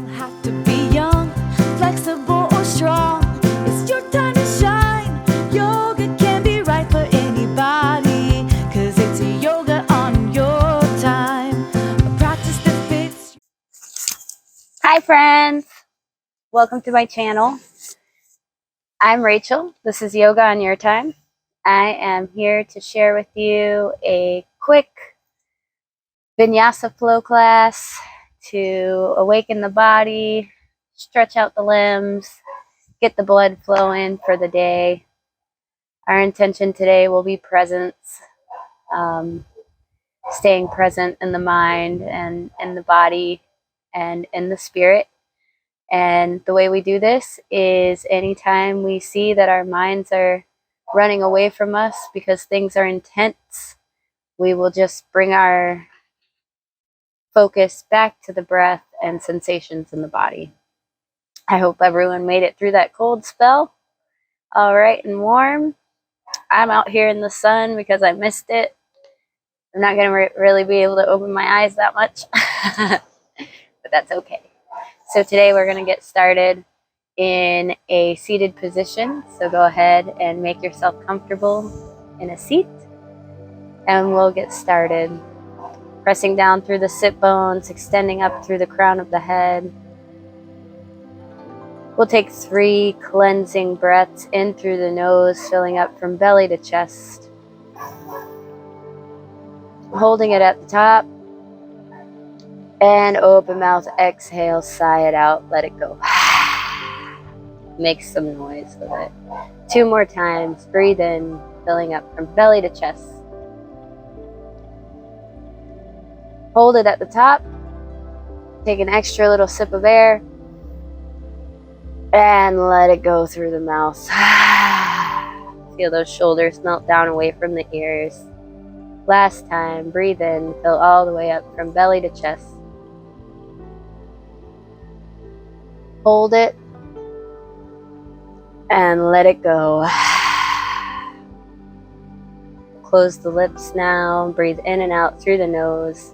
Have to be young, flexible or strong. It's your time to shine. Yoga can be right for anybody, 'cause it's yoga on your time. A practice that fits. Hi friends, welcome to my channel. I'm Rachel. This is Yoga on Your Time. I am here to share with you a quick vinyasa flow class to awaken the body, stretch out the limbs, get the blood flowing for the day. Our intention today will be presence, staying present in the mind and in the body and in the spirit. And the way we do this is anytime we see that our minds are running away from us because things are intense, we will just bring our focus back to the breath and sensations in the body. I hope everyone made it through that cold spell all right and warm. I'm out here in the sun because I missed it. I'm not going to really be able to open my eyes that much, but that's okay. So today we're going to get started in a seated position. So go ahead and make yourself comfortable in a seat and we'll get started. Pressing down through the sit bones, extending up through the crown of the head. We'll take 3 cleansing breaths in through the nose, filling up from belly to chest. Holding it at the top. And open mouth, exhale, sigh it out, let it go. Make some noise with it. 2 more times, breathe in, filling up from belly to chest. Hold it at the top. Take an extra little sip of air. And let it go through the mouth. Feel those shoulders melt down away from the ears. Last time, breathe in, fill all the way up from belly to chest. Hold it. And let it go. Close the lips now. Breathe in and out through the nose.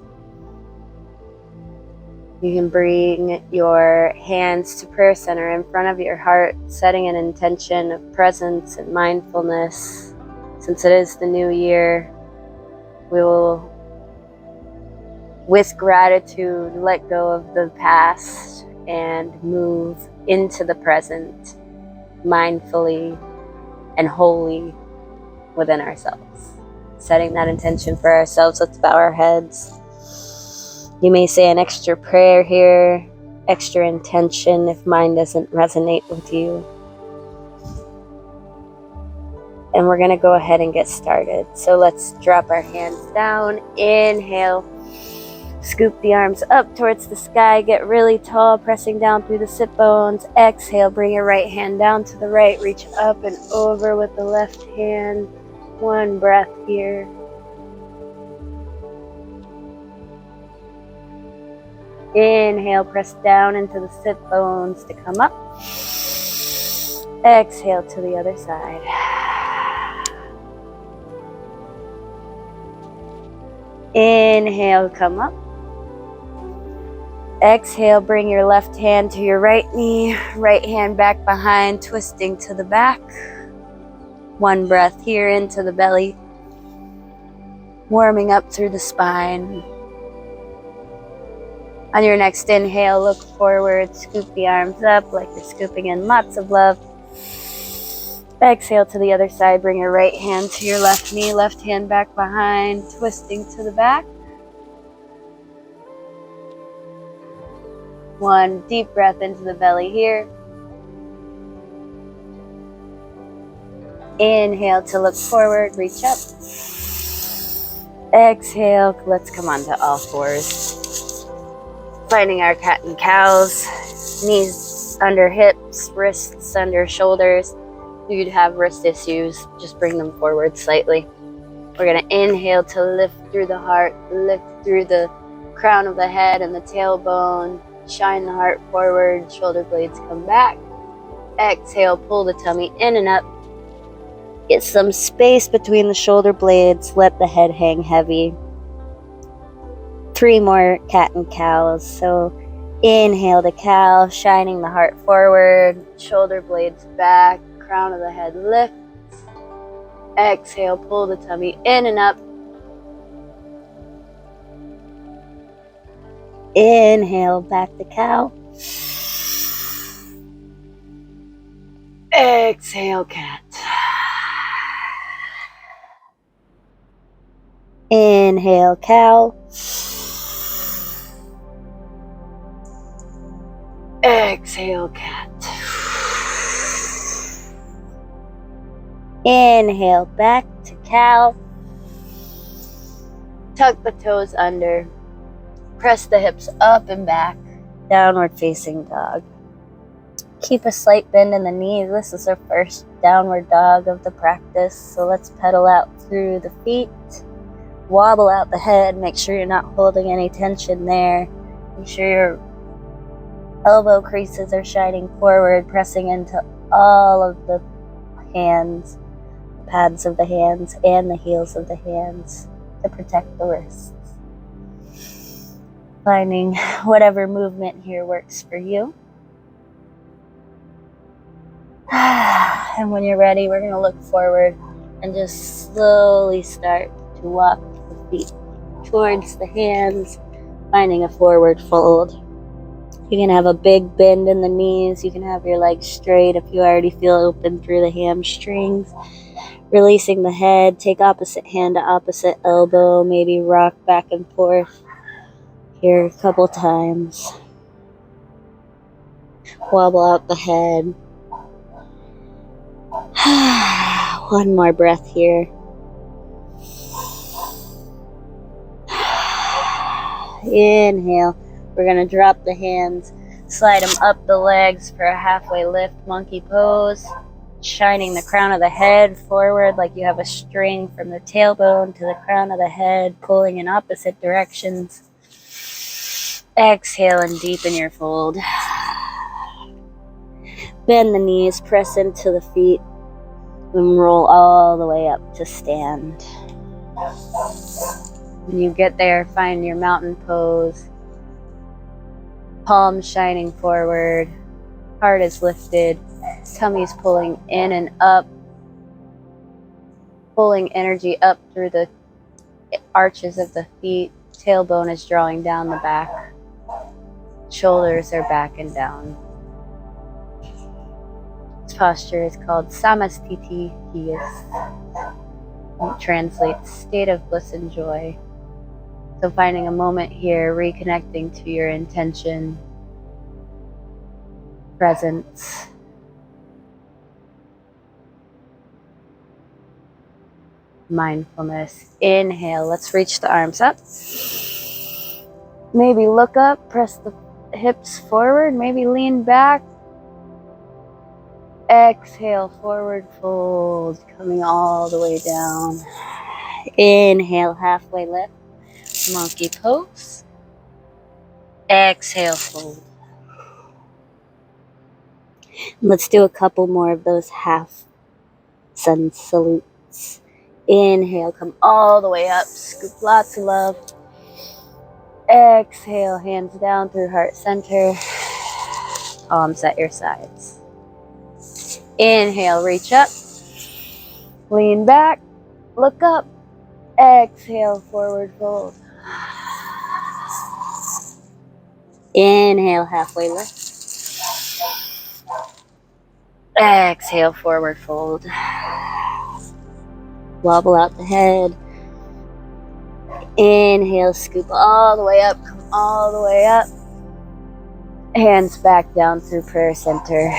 You can bring your hands to prayer center in front of your heart, setting an intention of presence and mindfulness. Since it is the new year, we will, with gratitude, let go of the past and move into the present, mindfully and wholly within ourselves. Setting that intention for ourselves, let's bow our heads. You may say an extra prayer here, extra intention if mine doesn't resonate with you. And we're going to go ahead and get started. So let's drop our hands down. Inhale. Scoop the arms up towards the sky. Get really tall, pressing down through the sit bones. Exhale. Bring your right hand down to the right. Reach up and over with the left hand. 1 breath here. Inhale, press down into the sit bones to come up. Exhale to the other side. Inhale, come up. Exhale, bring your left hand to your right knee. Right hand back behind, twisting to the back. 1 breath here into the belly. Warming up through the spine. On your next inhale, look forward, scoop the arms up like you're scooping in lots of love. Exhale to the other side, bring your right hand to your left knee, left hand back behind, twisting to the back. 1 deep breath into the belly here. Inhale to look forward, reach up. Exhale, let's come onto all fours. Finding our cat and cows, knees under hips, wrists under shoulders. If you'd have wrist issues, just bring them forward slightly. We're going to inhale to lift through the heart, lift through the crown of the head and the tailbone. Shine the heart forward, shoulder blades come back. Exhale, pull the tummy in and up. Get some space between the shoulder blades, let the head hang heavy. 3 more cat and cows. So Inhale to cow, shining the heart forward, shoulder blades back, crown of the head lifts. Exhale, pull the tummy in and up. Inhale, back to cow. Exhale, cat. Inhale, cow. Exhale, cat. Inhale, back to cow. Tuck the toes under. Press the hips up and back. Downward facing dog. Keep a slight bend in the knees. This is our first downward dog of the practice. So let's pedal out through the feet. Wobble out the head. Make sure you're not holding any tension there. Make sure your elbow creases are shining forward, pressing into all of the hands, the pads of the hands, and the heels of the hands to protect the wrists. Finding whatever movement here works for you. And when you're ready, we're going to look forward and just slowly start to walk the feet towards the hands, finding a forward fold. You can have a big bend in the knees. You can have your legs straight if you already feel open through the hamstrings. Releasing the head, take opposite hand to opposite elbow, maybe rock back and forth here a couple times. Wobble out the head. One more breath here. Inhale. We're going to drop the hands, slide them up the legs for a halfway lift, monkey pose. Shining the crown of the head forward like you have a string from the tailbone to the crown of the head, pulling in opposite directions. Exhale and deepen your fold. Bend the knees, press into the feet, and roll all the way up to stand. When you get there, find your mountain pose. Palms shining forward, heart is lifted, tummy's pulling in and up, pulling energy up through the arches of the feet. Tailbone is drawing down the back. Shoulders are back and down. This posture is called Samastiti Hiyas. It translates state of bliss and joy. So finding a moment here, reconnecting to your intention, presence. Mindfulness. Inhale, let's reach the arms up. Maybe look up, press the hips forward, maybe lean back. Exhale, forward fold, coming all the way down. Inhale, halfway lift. Monkey pose. Exhale, fold. Let's do a couple more of those half sun salutes. Inhale, come all the way up. Scoop lots of love. Exhale, hands down through heart center. Palms at your sides. Inhale, reach up. Lean back. Look up. Exhale, forward fold. Inhale, halfway lift. Exhale, forward fold. Wobble out the head. Inhale, scoop all the way up, come all the way up. Hands back down through prayer center,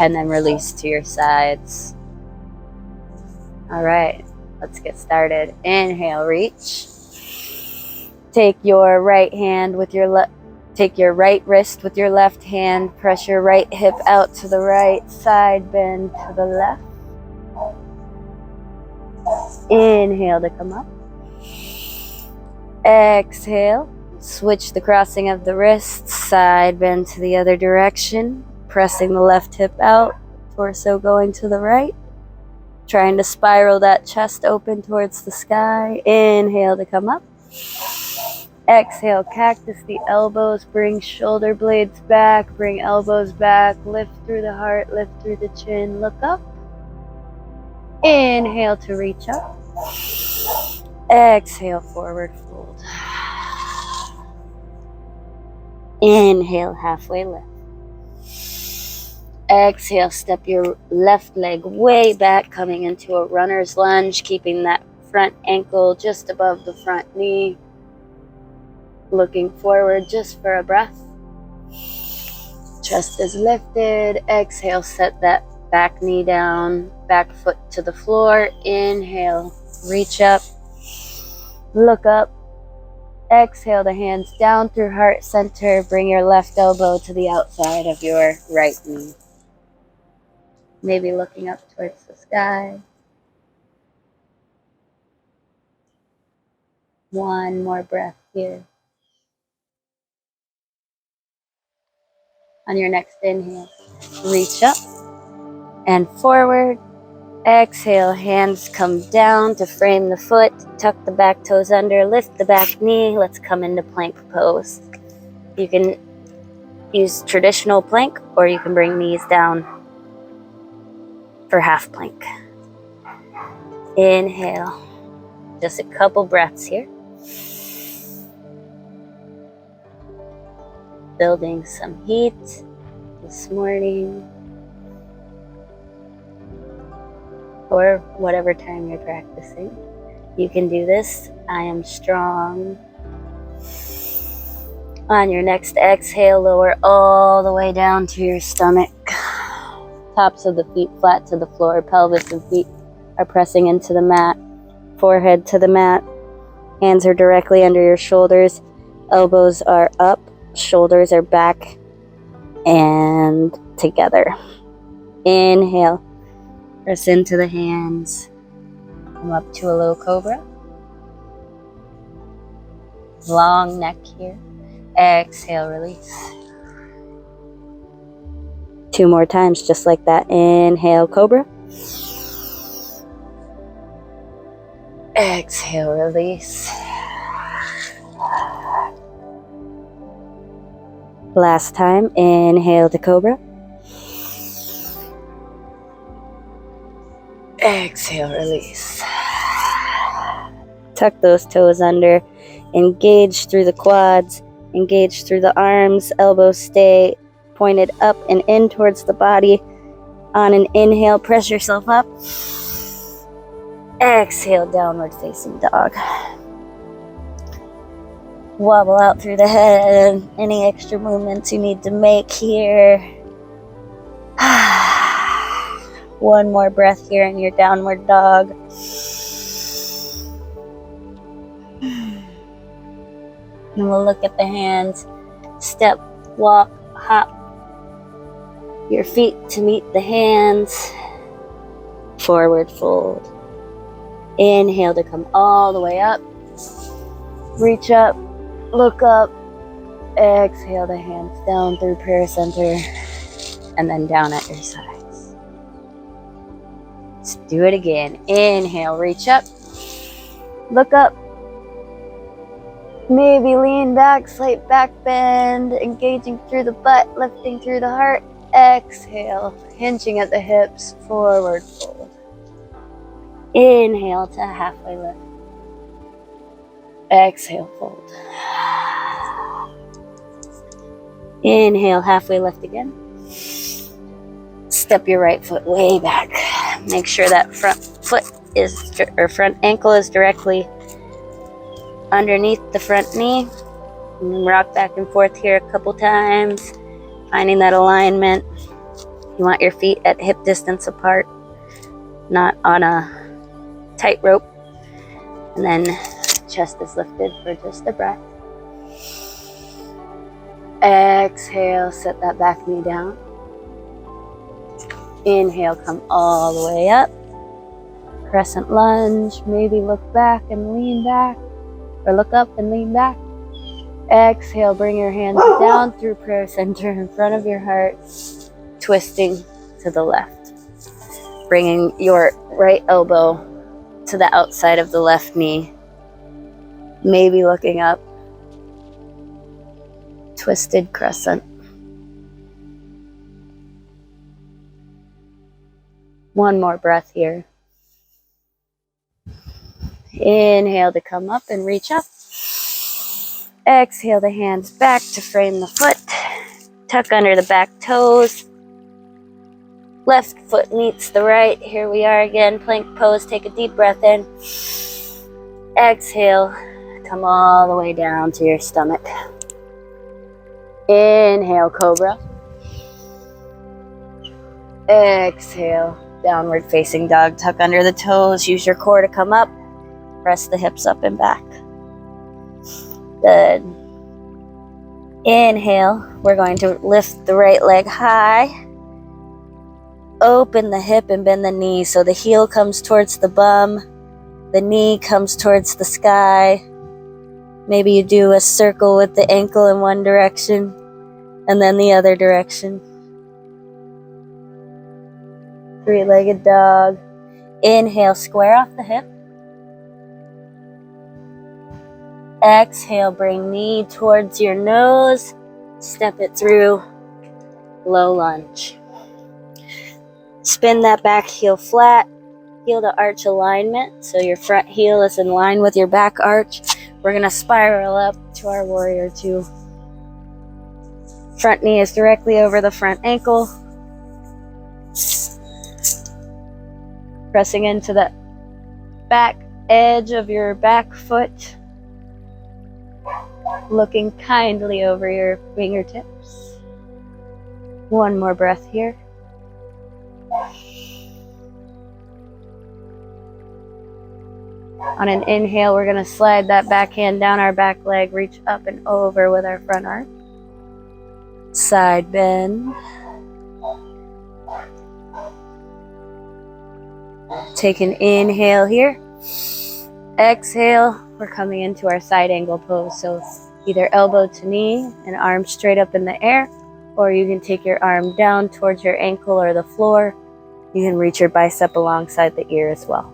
and then release to your sides. All right, let's get started. Inhale, reach. Take your right hand with your take your right wrist with your left hand. Press your right hip out to the right, side bend to the left. Inhale to come up. Exhale. Switch the crossing of the wrists, side bend to the other direction. Pressing the left hip out, torso going to the right. Trying to spiral that chest open towards the sky. Inhale to come up. Exhale, cactus the elbows, bring shoulder blades back, bring elbows back, lift through the heart, lift through the chin, look up. Inhale to reach up. Exhale, forward fold. Inhale, halfway lift. Exhale, step your left leg way back, coming into a runner's lunge, keeping that front ankle just above the front knee. Looking forward just for a breath. Chest is lifted. Exhale, set that back knee down, back foot to the floor. Inhale, reach up, look up. Exhale, the hands down through heart center. Bring your left elbow to the outside of your right knee. Maybe looking up towards the sky. One more breath here. On your next inhale, reach up and forward. Exhale, hands come down to frame the foot. Tuck the back toes under, lift the back knee. Let's come into plank pose. You can use traditional plank, or you can bring knees down for half plank. Inhale. Just a couple breaths here. Building some heat this morning, or whatever time you're practicing. You can do this. I am strong. On your next exhale, lower all the way down to your stomach. Tops of the feet flat to the floor. Pelvis and feet are pressing into the mat. Forehead to the mat. Hands are directly under your shoulders. Elbows are up. Shoulders are back and together. Inhale. Press into the hands. Come up to a low cobra. Long neck here. Exhale, release. 2 more times, just like that. Inhale, cobra. Exhale, release. Last time, inhale to cobra. Exhale, release. Tuck those toes under. Engage through the quads. Engage through the arms. Elbows stay pointed up and in towards the body. On an inhale, press yourself up. Exhale, downward facing dog. Wobble out through the head. Any extra movements you need to make here. One more breath here in your downward dog. And we'll look at the hands. Step, walk, hop your feet to meet the hands. Forward fold. Inhale to come all the way up. Reach up, look up. Exhale the hands down through prayer center and then down at your sides. Let's do it again. Inhale, reach up, look up. Maybe lean back, slight back bend, engaging through the butt, lifting through the heart. Exhale, hinging at the hips, forward fold. Inhale to halfway lift. Exhale, fold. Inhale, halfway lift again. Step your right foot way back. Make sure that front ankle is directly underneath the front knee. And rock back and forth here a couple times, finding that alignment. You want your feet at hip distance apart, not on a tightrope. And then chest is lifted for just a breath. Exhale, set that back knee down. Inhale, come all the way up. Crescent lunge, maybe look back and lean back, or look up and lean back. Exhale, bring your hands down through prayer center in front of your heart, twisting to the left. Bringing your right elbow to the outside of the left knee. Maybe looking up. twisted crescent. One more breath here. Inhale to come up and reach up. Exhale the hands back to frame the foot. Tuck under the back toes. Left foot meets the right. Here we are again, plank pose. Take a deep breath in. Exhale, come all the way down to your stomach. Inhale, cobra. Exhale, downward facing dog. Tuck under the toes. Use your core to come up. Press the hips up and back. Good. Inhale, we're going to lift the right leg high. Open the hip and bend the knee so the heel comes towards the bum. The knee comes towards the sky. Maybe you do a circle with the ankle in one direction and then the other direction. Three-legged dog. Inhale, square off the hip. Exhale, bring knee towards your nose. Step it through. Low lunge. Spin that back heel flat. Heel to arch alignment. So your front heel is in line with your back arch. We're going to spiral up to our warrior two. Front knee is directly over the front ankle. Pressing into the back edge of your back foot. Looking kindly over your fingertips. One more breath here. On an inhale, we're going to slide that back hand down our back leg, reach up and over with our front arm. Side bend. Take an inhale here. Exhale, we're coming into our side angle pose. So either elbow to knee and arm straight up in the air, or you can take your arm down towards your ankle or the floor. You can reach your bicep alongside the ear as well.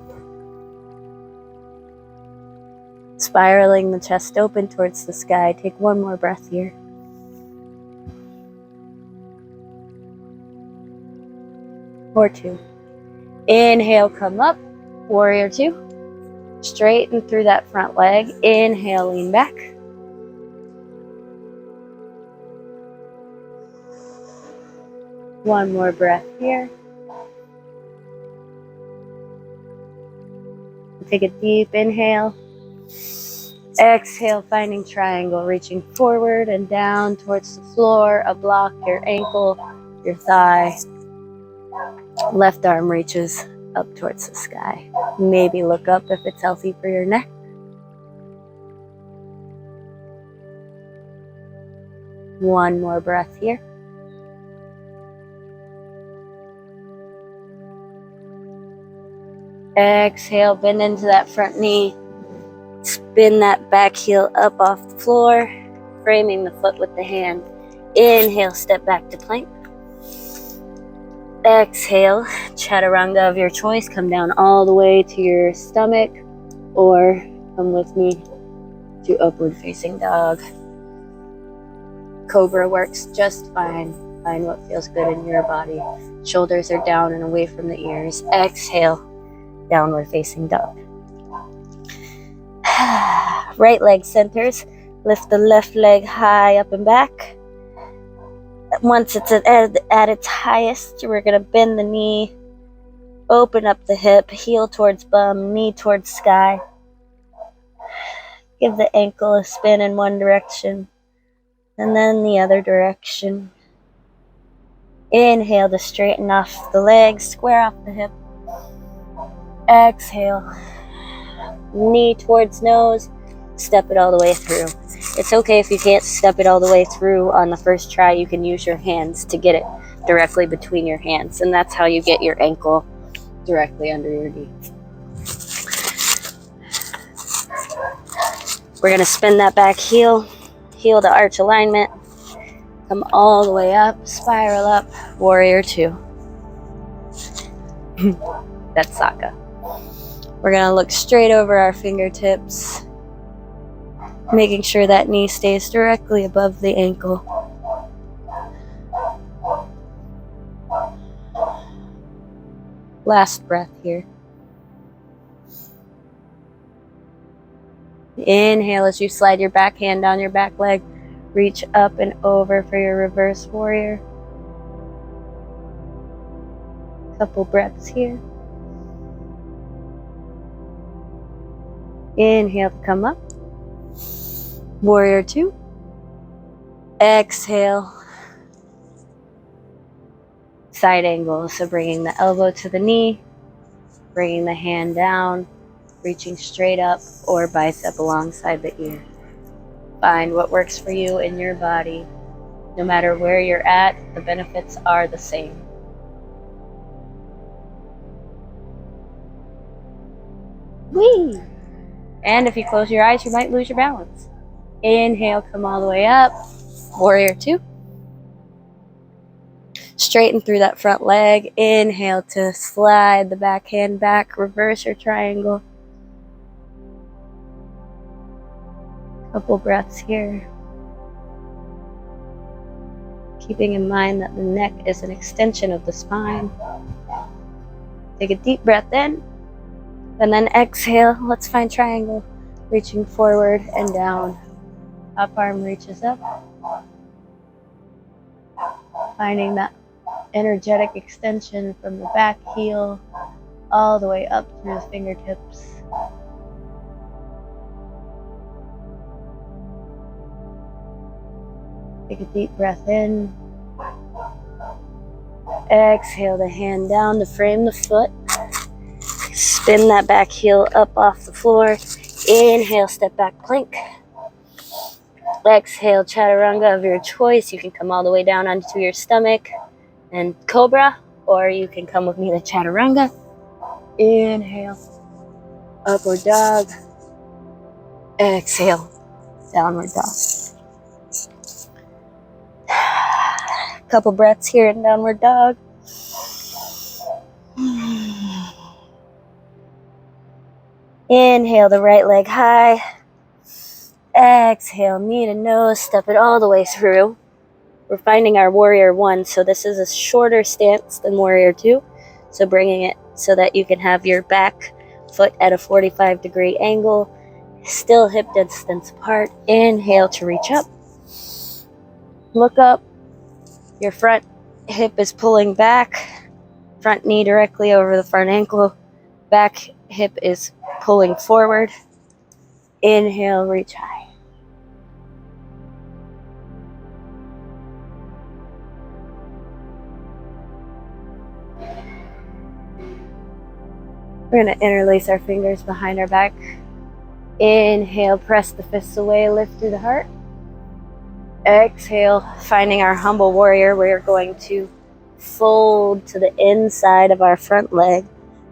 Spiraling the chest open towards the sky. Take one more breath here. Or two. Inhale, come up. Warrior two. Straighten through that front leg. Inhale, lean back. One more breath here. Take a deep inhale. Exhale, finding triangle, reaching forward and down towards the floor. A block, your ankle, your thigh. Left arm reaches up towards the sky. Maybe look up if it's healthy for your neck. One more breath here. Exhale, bend into that front knee. Spin that back heel up off the floor, framing the foot with the hand. Inhale, step back to plank. Exhale, chaturanga of your choice. Come down all the way to your stomach, or come with me to upward facing dog. Cobra works just fine. Find what feels good in your body. Shoulders are down and away from the ears. Exhale, downward facing dog. Right leg centers. Lift the left leg high up and back. Once it's at its highest, we're going to bend the knee, open up the hip, heel towards bum, knee towards sky. Give the ankle a spin in one direction and then the other direction. Inhale to straighten off the legs, square off the hip. Exhale, knee towards nose, step it all the way through. It's okay if you can't step it all the way through on the first try. You can use your hands to get it directly between your hands, and that's how you get your ankle directly under your knee. We're going to spin that back heel, heel to arch alignment, come all the way up, spiral up, warrior two. That's Saka. We're going to look straight over our fingertips. Making sure that knee stays directly above the ankle. Last breath here. Inhale as you slide your back hand down your back leg. Reach up and over for your reverse warrior. Couple breaths here. Inhale to come up. Warrior 2. Exhale. Side angle, so bringing the elbow to the knee, bringing the hand down, reaching straight up or bicep alongside the ear. Find what works for you in your body. No matter where you're at, the benefits are the same. Whee! And if you close your eyes, you might lose your balance. Inhale, come all the way up. Warrior 2. Straighten through that front leg. Inhale to slide the back hand back. Reverse your triangle. Couple breaths here. Keeping in mind that the neck is an extension of the spine. Take a deep breath in. And then exhale. Let's find triangle. Reaching forward and down. Top arm reaches up. Finding that energetic extension from the back heel all the way up through the fingertips. Take a deep breath in. Exhale the hand down to frame the foot. Spin that back heel up off the floor. Inhale, step back plank. Exhale, chaturanga of your choice. You can come all the way down onto your stomach and cobra, or you can come with me to chaturanga. Inhale, upward dog. Exhale, downward dog. Couple breaths here in downward dog. Inhale the right leg high. Exhale, knee to nose, step it all the way through. We're finding our warrior 1, so this is a shorter stance than warrior 2. So bringing it so that you can have your back foot at a 45-degree angle, still hip distance apart. Inhale to reach up. Look up. Your front hip is pulling back. Front knee directly over the front ankle. Back hip is pulling forward. Inhale, reach high. We're going to interlace our fingers behind our back. Inhale, press the fists away, lift through the heart. Exhale, finding our humble warrior, we're going to fold to the inside of our front leg,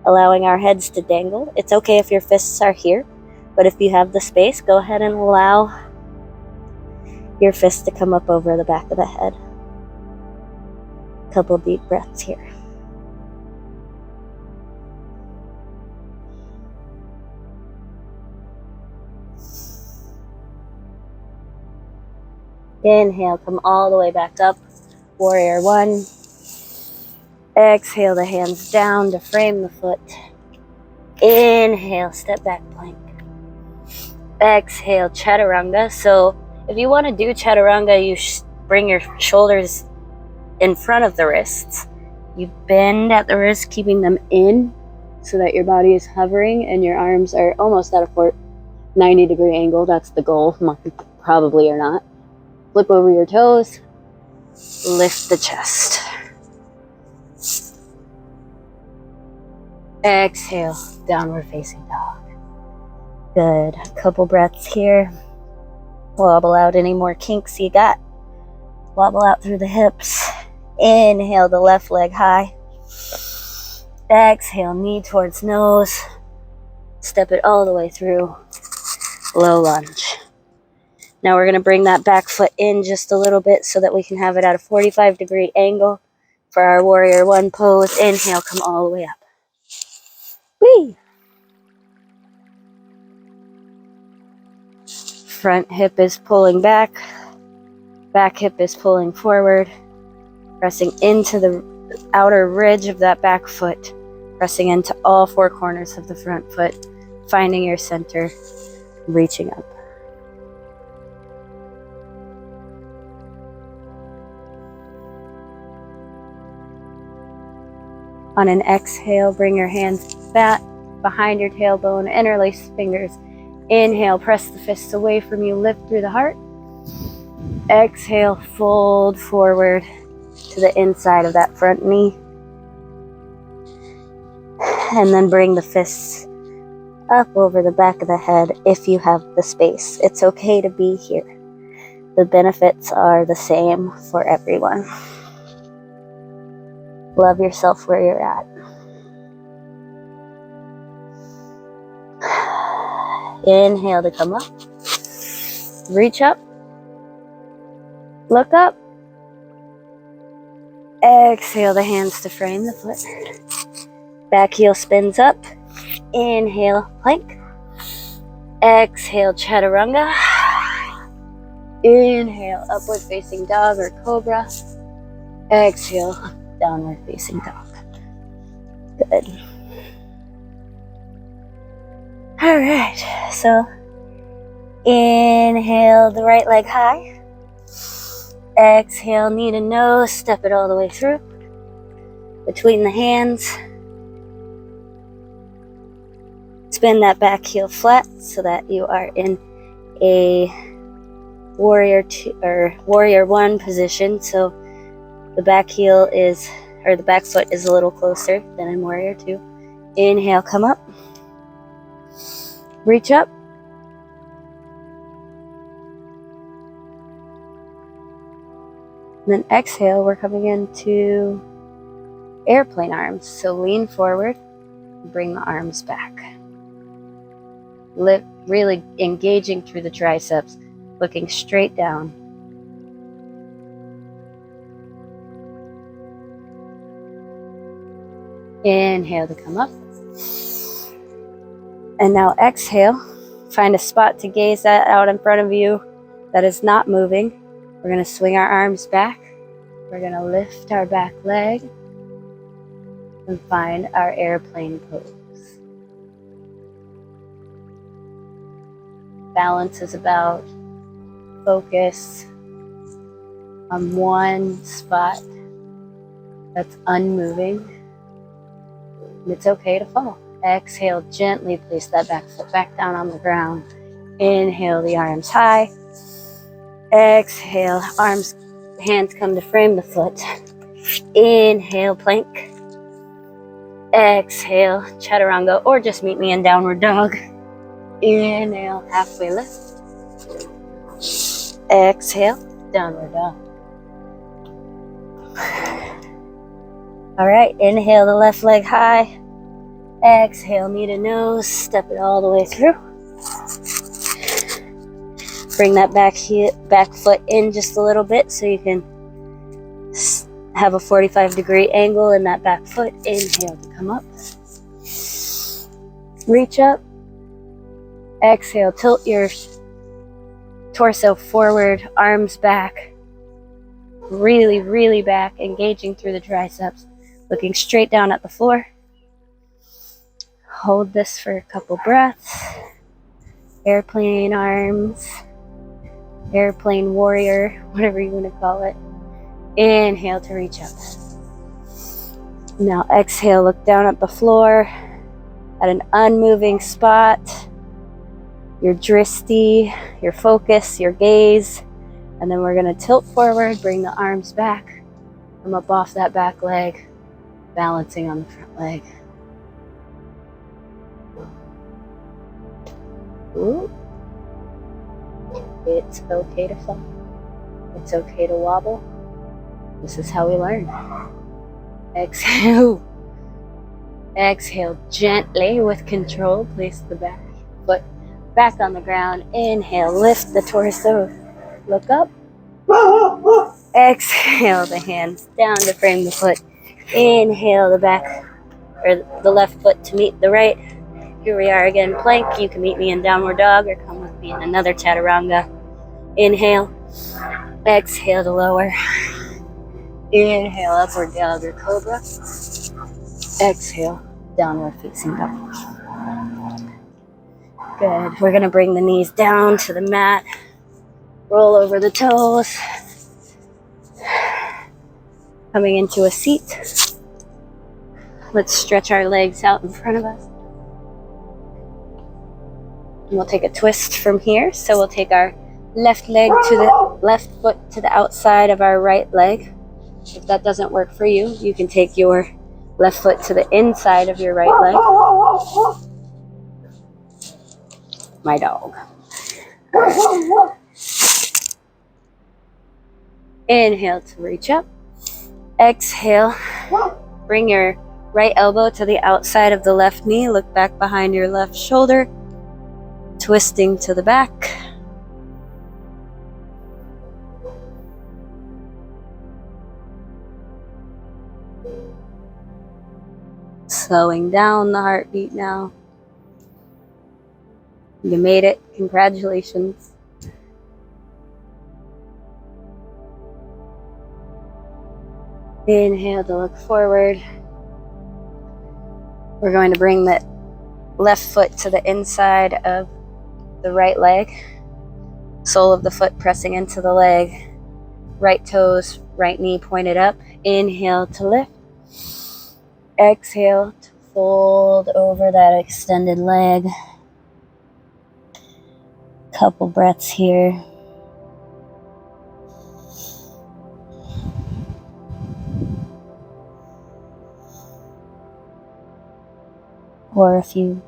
allowing our heads to dangle. It's okay if your fists are here, but if you have the space, go ahead and allow your fists to come up over the back of the head. Couple deep breaths here. Inhale, come all the way back up. Warrior 1. Exhale, the hands down to frame the foot. Inhale, step back plank. Exhale, chaturanga. So if you want to do chaturanga, you bring your shoulders in front of the wrists. You bend at the wrists, keeping them in so that your body is hovering and your arms are almost at a 90-degree angle. That's the goal. Probably or not. Flip over your toes. Lift the chest. Exhale, downward facing dog. Good. A couple breaths here. Wobble out any more kinks you got. Wobble out through the hips. Inhale the left leg high. Exhale, knee towards nose. Step it all the way through. Low lunge. Now we're going to bring that back foot in just a little bit so that we can have it at a 45-degree angle for our warrior 1 pose. Inhale, come all the way up. Whee! Front hip is pulling back. Back hip is pulling forward. Pressing into the outer ridge of that back foot. Pressing into all four corners of the front foot. Finding your center. Reaching up. On an exhale, bring your hands back behind your tailbone, interlace fingers. Inhale, press the fists away from you, lift through the heart. Exhale, fold forward to the inside of that front knee. And then bring the fists up over the back of the head if you have the space. It's okay to be here. The benefits are the same for everyone. Love yourself where you're at. Inhale to come up. Reach up. Look up. Exhale the hands to frame the foot. Back heel spins up. Inhale, plank. Exhale, chaturanga. Inhale, upward facing dog or cobra. Exhale, downward facing dog. Good. All right, so inhale the right leg high. Exhale, knee to nose, step it all the way through. Between the hands. Spin that back heel flat so that you are in a warrior two or warrior one position. So the back heel is, or the back foot is a little closer than in warrior two. Inhale, come up. Reach up. And then exhale, we're coming into airplane arms. So lean forward, bring the arms back. Lift, really engaging through the triceps, looking straight down. Inhale to come up. And now exhale, find a spot to gaze at out in front of you that is not moving. We're going to swing our arms back. We're going to lift our back leg and find our airplane pose. Balance is about focus on one spot that's unmoving. And it's okay to fall. Exhale, gently place that back foot back down on the ground. Inhale, the arms high. Exhale, arms, hands come to frame the foot. Inhale, plank. Exhale, chaturanga, or just meet me in downward dog. Inhale, halfway lift. Exhale, downward dog. All right, inhale the left leg high. Exhale, knee to nose, step it all the way through. Bring that back foot in just a little bit so you can have a 45-degree angle in that back foot. Inhale to come up. Reach up. Exhale, tilt your torso forward, arms back. Really, really back, engaging through the triceps. Looking straight down at the floor. Hold this for a couple breaths. Airplane arms. Airplane warrior, whatever you want to call it. Inhale to reach up. Now exhale, look down at the floor at an unmoving spot. Your drishti, your focus, your gaze. And then we're going to tilt forward, bring the arms back. Come up off that back leg, balancing on the front leg. Ooh. It's okay to fall. It's okay to wobble. This is how we learn. Exhale. Exhale gently with control. Place the back foot back on the ground. Inhale, lift the torso. Look up. Exhale the hands down to frame the foot. Inhale the back or the left foot to meet the right. Here we are again, plank. You can meet me in downward dog or come with being another chaturanga. Inhale, exhale to lower. Inhale, upward dog or cobra. Exhale, downward facing dog. Good. We're going to bring the knees down to the mat. Roll over the toes. Coming into a seat. Let's stretch our legs out in front of us. And we'll take a twist from here. So we'll take our left foot to the outside of our right leg. If that doesn't work for you, you can take your left foot to the inside of your right leg. My dog. Inhale to reach up. Exhale. Bring your right elbow to the outside of the left knee. Look back behind your left shoulder. Twisting to the back. Slowing down the heartbeat now. You made it. Congratulations. Inhale to look forward. We're going to bring the left foot to the inside of the right leg. Sole of the foot pressing into the leg. Right toes, right knee pointed up. Inhale to lift. Exhale to fold over that extended leg. Couple breaths here. Or if you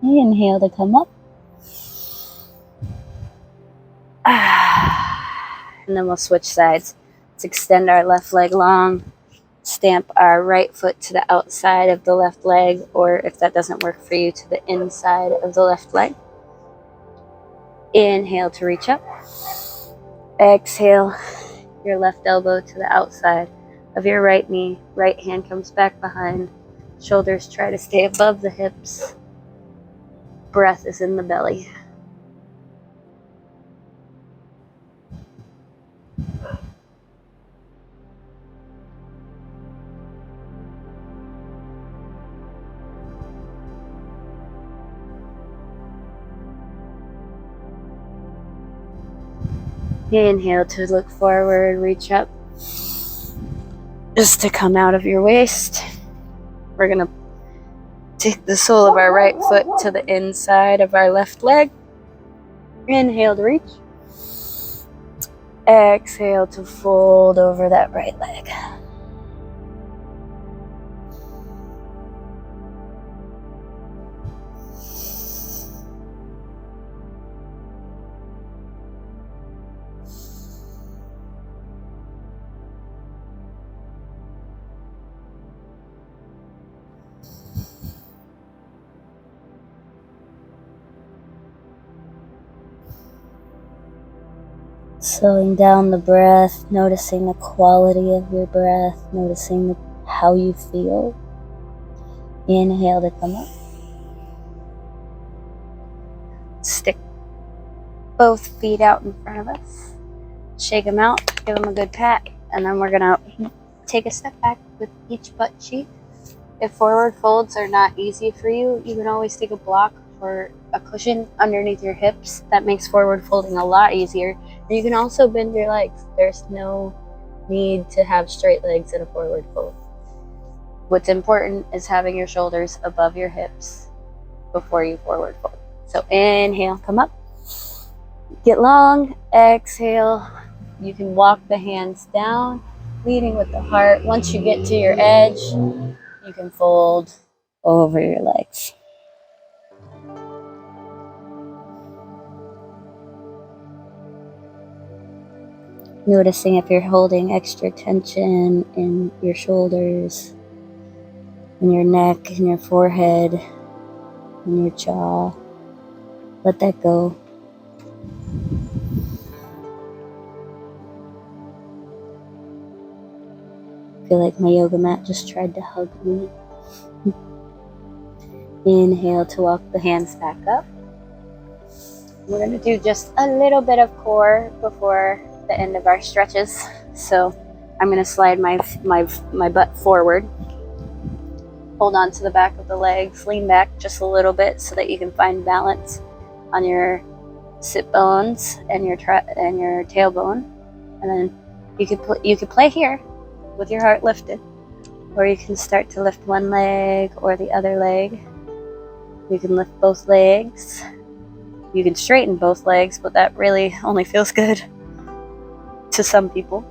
inhale to come up. And then we'll switch sides. Let's extend our left leg long. Stamp our right foot to the outside of the left leg, or if that doesn't work for you, to the inside of the left leg. Inhale to reach up. Exhale, your left elbow to the outside of your right knee. Right hand comes back behind. Shoulders try to stay above the hips. Breath is in the belly. Inhale to look forward, reach up. Just to come out of your waist. We're going to take the sole of our right foot to the inside of our left leg. Inhale to reach. Exhale to fold over that right leg. Slowing down the breath, noticing the quality of your breath, noticing how you feel. Inhale to come up. Stick both feet out in front of us. Shake them out, give them a good pat, and then we're gonna take a step back with each butt cheek. If forward folds are not easy for you, you can always take a block or a cushion underneath your hips. That makes forward folding a lot easier. And you can also bend your legs. There's no need to have straight legs in a forward fold. What's important is having your shoulders above your hips before you forward fold. So inhale, come up. Get long, exhale. You can walk the hands down, leading with the heart. Once you get to your edge, you can fold over your legs. Noticing if you're holding extra tension in your shoulders, in your neck, in your forehead, in your jaw. Let that go. I feel like my yoga mat just tried to hug me. Inhale to walk the hands back up. We're going to do just a little bit of core before the end of our stretches. So I'm going to slide my butt forward. Hold on to the back of the legs. Lean back just a little bit so that you can find balance on your sit bones and your tailbone. And then you could play here with your heart lifted, or you can start to lift one leg or the other leg. You can lift both legs. You can straighten both legs, but that really only feels good to some people.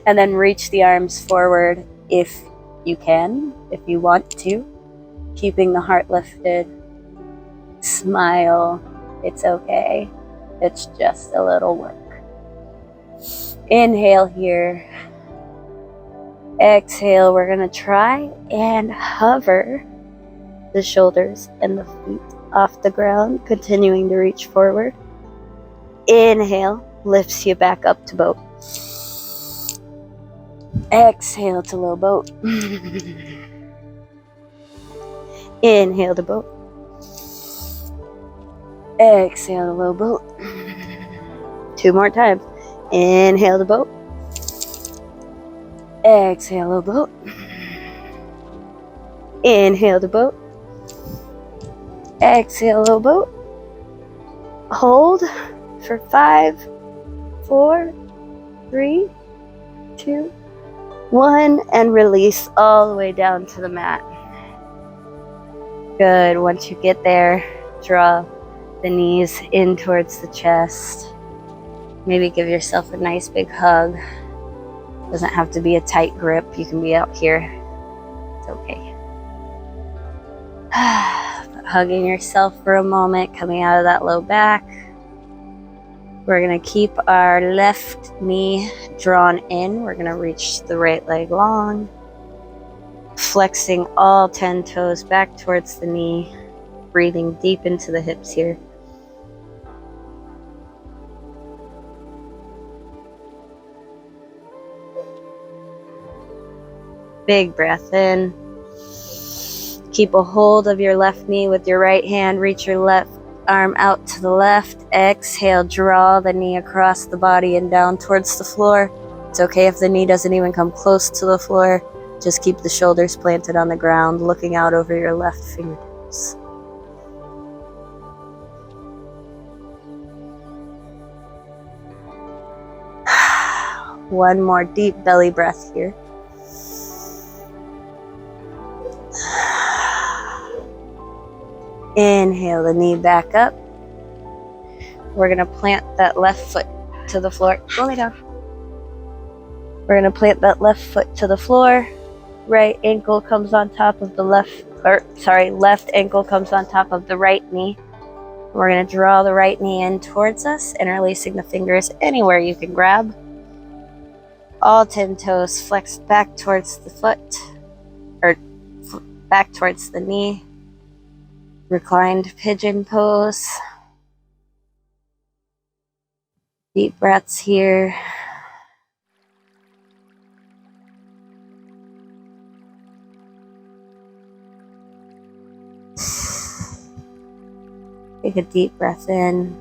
And then reach the arms forward if you can, if you want to, keeping the heart lifted. Smile. It's okay. It's just a little work. Inhale here. Exhale. We're going to try and hover the shoulders and the feet off the ground, continuing to reach forward. Inhale lifts you back up to boat. Exhale to low boat. Inhale to boat. Exhale to low boat. 2 more times. Inhale to boat. Exhale low boat. Inhale to boat. Exhale low boat. Hold for 5, 4, 3, 2, 1, and release all the way down to the mat. Good. Once you get there, draw the knees in towards the chest. Maybe give yourself a nice big hug. Doesn't have to be a tight grip. You can be out here. It's okay. Hugging yourself for a moment, coming out of that low back. We're going to keep our left knee drawn in. We're going to reach the right leg long, flexing all 10 toes back towards the knee, breathing deep into the hips here. Big breath in. Keep a hold of your left knee with your right hand. Reach your left arm out to the left. Exhale, draw the knee across the body and down towards the floor. It's okay if the knee doesn't even come close to the floor. Just keep the shoulders planted on the ground, looking out over your left fingertips. One more deep belly breath here. Inhale the knee back up. We're going to plant that left foot to the floor. Go lay down. We're going to plant that left foot to the floor. Right ankle comes on top of the left ankle comes on top of the right knee. We're going to draw the right knee in towards us, interlacing the fingers anywhere you can grab. All 10 toes flexed back towards the foot, or back towards the knee. Reclined pigeon pose. Deep breaths here. Take a deep breath in.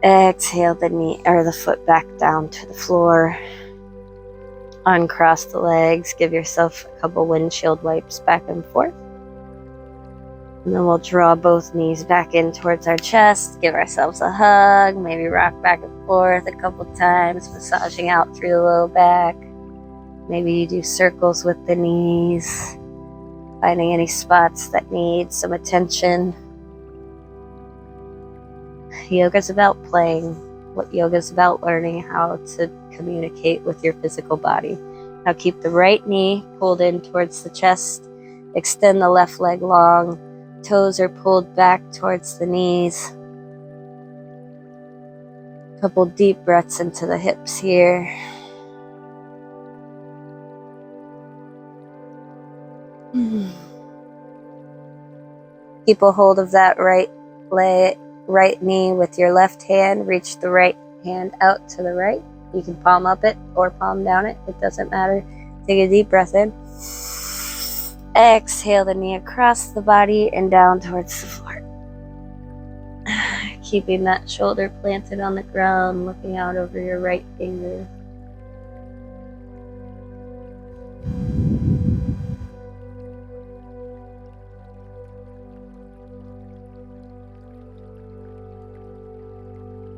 Exhale the knee or the foot back down to the floor. Uncross the legs. Give yourself a couple windshield wipes back and forth. And then we'll draw both knees back in towards our chest. Give ourselves a hug. Maybe rock back and forth a couple times, massaging out through the low back. Maybe you do circles with the knees, finding any spots that need some attention. Yoga's about playing. What yoga's about learning how to communicate with your physical body. Now keep the right knee pulled in towards the chest. Extend the left leg long. Toes are pulled back towards the knees. Couple deep breaths into the hips here. Keep a hold of that right knee with your left hand. Reach the right hand out to the right. You can palm up it or palm down it. It doesn't matter. Take a deep breath in. Exhale the knee across the body and down towards the floor. Keeping that shoulder planted on the ground, looking out over your right finger.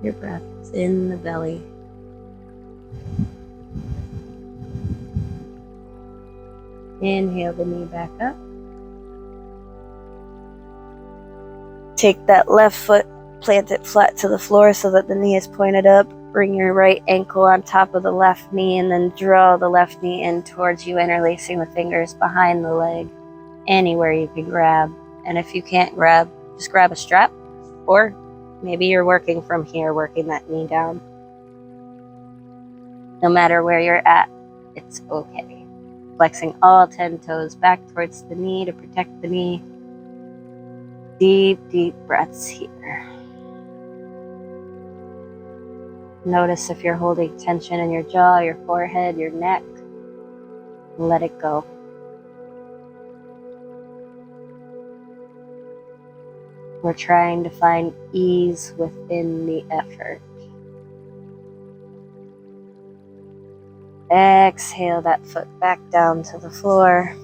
Your breath is in the belly. Inhale the knee back up. Take that left foot, plant it flat to the floor so that the knee is pointed up. Bring your right ankle on top of the left knee and then draw the left knee in towards you, interlacing the fingers behind the leg, anywhere you can grab. And if you can't grab, just grab a strap, or maybe you're working from here, working that knee down. No matter where you're at, it's okay. Flexing all 10 toes back towards the knee to protect the knee. Deep, deep breaths here. Notice if you're holding tension in your jaw, your forehead, your neck. Let it go. We're trying to find ease within the effort. Exhale that foot back down to the floor.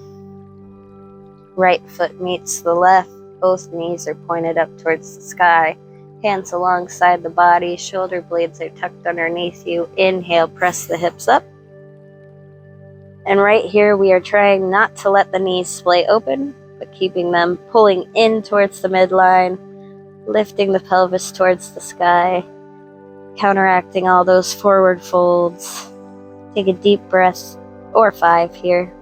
Right foot meets the left. Both knees are pointed up towards the sky. Hands alongside the body. Shoulder blades are tucked underneath you. Inhale, press the hips up. And right here we are trying not to let the knees splay open, but keeping them pulling in towards the midline, lifting the pelvis towards the sky, counteracting all those forward folds. Take a deep breath, or 5 here.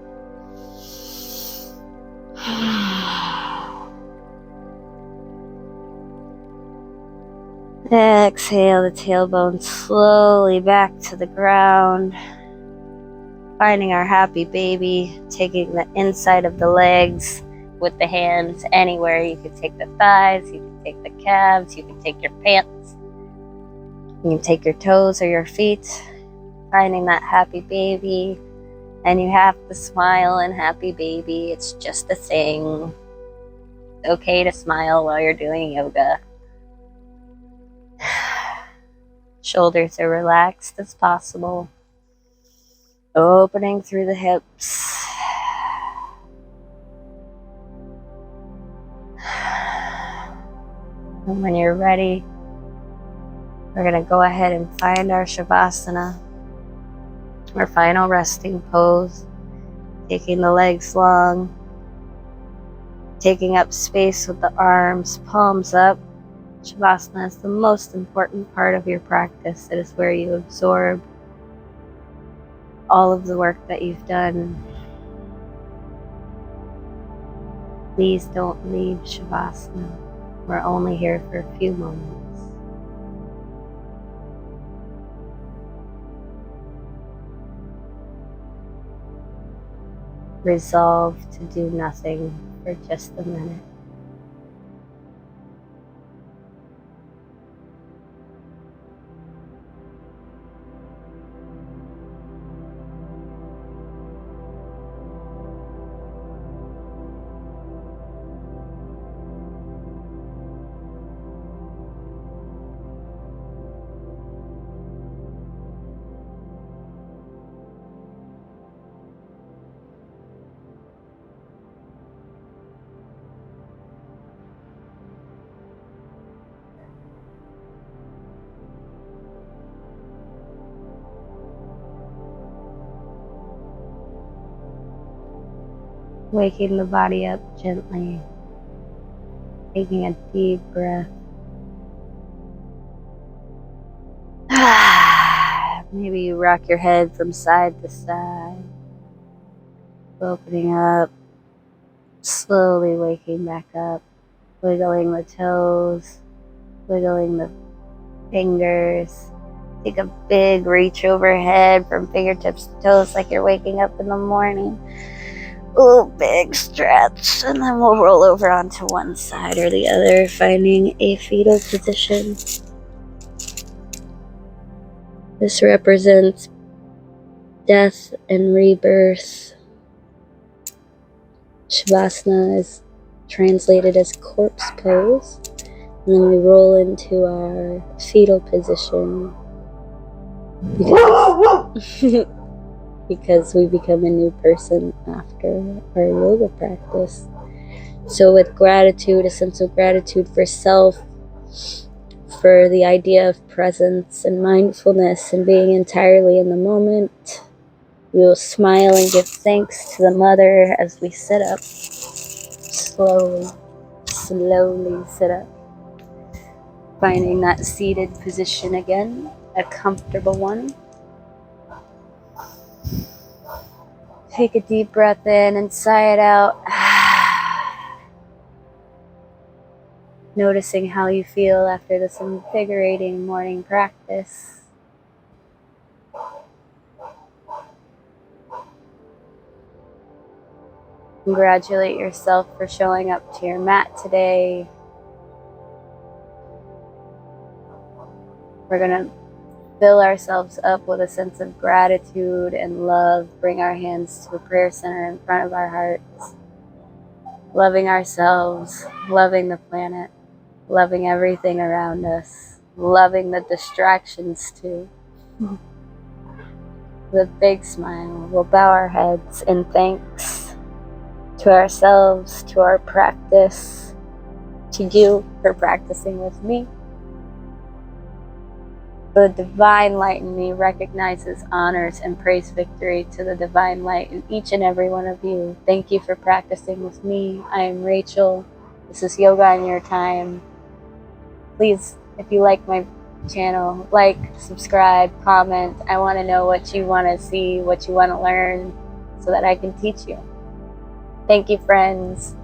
Exhale the tailbone slowly back to the ground. Finding our happy baby, taking the inside of the legs with the hands anywhere. You can take the thighs, you can take the calves, you can take your pants. You can take your toes or your feet. Finding that happy baby. And you have to smile and happy baby. It's just a thing. It's okay to smile while you're doing yoga. Shoulders are relaxed as possible. Opening through the hips. And when you're ready, we're going to go ahead and find our Shavasana, our final resting pose. Taking the legs long, taking up space with the arms, palms up. Shavasana is the most important part of your practice. It is where you absorb all of the work that you've done. Please don't leave Shavasana. We're only here for a few moments. Resolve to do nothing for just a minute. Waking the body up gently, taking a deep breath. Maybe you rock your head from side to side, opening up, slowly waking back up, wiggling the toes, wiggling the fingers. Take a big reach overhead from fingertips to toes like you're waking up in the morning. Ooh, big stretch, and then we'll roll over onto one side or the other, finding a fetal position. This represents death and rebirth. Shavasana is translated as corpse pose. And then we roll into our fetal position because we become a new person after our yoga practice. So with gratitude, a sense of gratitude for self, for the idea of presence and mindfulness and being entirely in the moment, we will smile and give thanks to the mother as we sit up. Slowly sit up. Finding that seated position again, a comfortable one. Take a deep breath in and sigh it out. Noticing how you feel after this invigorating morning practice. Congratulate yourself for showing up to your mat today. We're going to fill ourselves up with a sense of gratitude and love. Bring our hands to a prayer center in front of our hearts. Loving ourselves, loving the planet, loving everything around us, loving the distractions too. With a big smile, we'll bow our heads in thanks to ourselves, to our practice, to you for practicing with me. The divine light in me recognizes, honors, and prays victory to the divine light in each and every one of you. Thank you for practicing with me. I am Rachel. This is Yoga in Your Time. Please, if you like my channel, like, subscribe, comment. I want to know what you want to see, what you want to learn, so that I can teach you. Thank you, friends.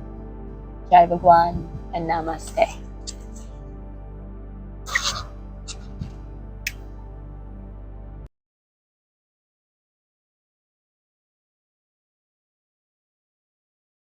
Jai Bhagwan and Namaste.